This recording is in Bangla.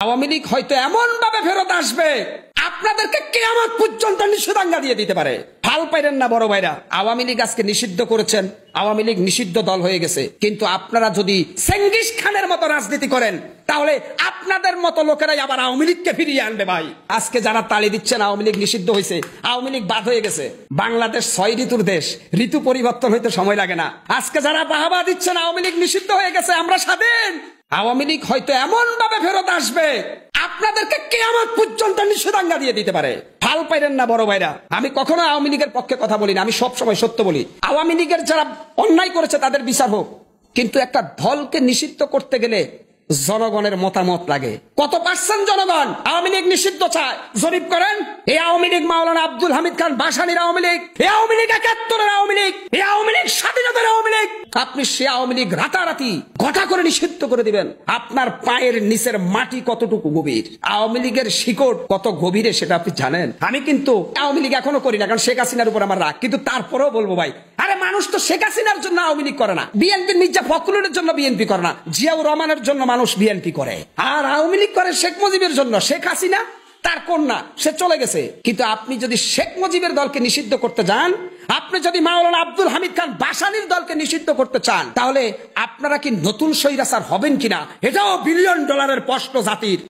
আওয়ামী লীগ হয়তো এমন ভাবে ফেরত আসবে আপনাদেরকে কিয়ামত পর্যন্ত নিষেধাজ্ঞা দিয়ে দিতে পারে। হাল পাইরেন না বড় ভাইরা, আওয়ামী লীগ আজকে নিষিদ্ধ করেছেন, আওয়ামী লীগ নিষিদ্ধ দল হয়ে গেছে, কিন্তু আপনারা যদি চেঙ্গিস খানের মতো রাজনীতি করেন তাহলে আপনাদের মতো লোকেরাই আবার আওয়ামী লীগকে ফিরিয়ে আনবে ভাই। আজকে যারা তালি দিচ্ছেন আওয়ামী লীগ নিষিদ্ধ হয়েছে, আওয়ামী লীগ বাদ হয়ে গেছে, বাংলাদেশ 6 ঋতুর দেশ, ঋতু পরিবর্তন হইতে সময় লাগে না। আজকে যারা বাহাবা দিচ্ছেন আওয়ামী লীগ নিষিদ্ধ হয়ে গেছে, আমরা স্বাধীন, আওয়ামী লীগ হয়তো এমন ভাবে ফেরত আসবে আপনাদেরকে কিয়ামত পর্যন্ত নিষেধাজ্ঞা দিয়ে দিতে পারে। হাল পাইরেন না বড় ভাইরা, আমি কখনো আওয়ামী লীগের পক্ষে কথা বলি না, আমি সব সময় সত্য বলি। আওয়ামী লীগের যারা অন্যায় করেছে তাদের বিচার হোক, কিন্তু একটা দলকে নিষিদ্ধ করতে গেলে জনগণের মতামত লাগে। কত পার্সেন্ট জনগণ আওয়ামী লীগ নিষিদ্ধ চায় জরিপ করেন। এই আওয়ামী লীগ মাওলানা আব্দুল হামিদ খান ভাসানীর আওয়ামী লীগ, এই আওয়ামী লীগ 71-এর আওয়ামী লীগ, এই আওয়ামী লীগ স্বাধীনতার আওয়ামী লীগ। আপনি সে আওয়ামী লীগ রাতারাতি ঘটা করে নিষিদ্ধ করে দিবেন, আপনার পায়ের নিচের মাটি কতটুকু গভীর, আওয়ামী লীগের শিকড় কত গভীরে সেটা আপনি জানেন। আমি কিন্তু আওয়ামী লীগ এখনো করি না, কারণ শেখ হাসিনার উপর আমার রাগ, কিন্তু তারপরেও বলবো ভাই, আরে মানুষ তো শেখ হাসিনার জন্য আওয়ামী লীগ করে না, বিএনপির মির্জা ফখরুলের জন্য বিএনপি করে না, জিয়াউর রহমানের জন্য মানুষ বিএনপি করে, আর আওয়ামী লীগ করে শেখ মুজিবের জন্য। শেখ হাসিনা তার কন্যা, সে চলে গেছে, কিন্তু আপনি যদি শেখ মুজিবের দলকে নিষিদ্ধ করতে যান, আপনি যদি মাওলানা আব্দুল হামিদ খান ভাসানীর দলকে নিষিদ্ধ করতে চান, তাহলে আপনারা কি নতুন স্বৈরাচার হবেন কিনা, এটাও $1 বিলিয়ন প্রশ্ন জাতির।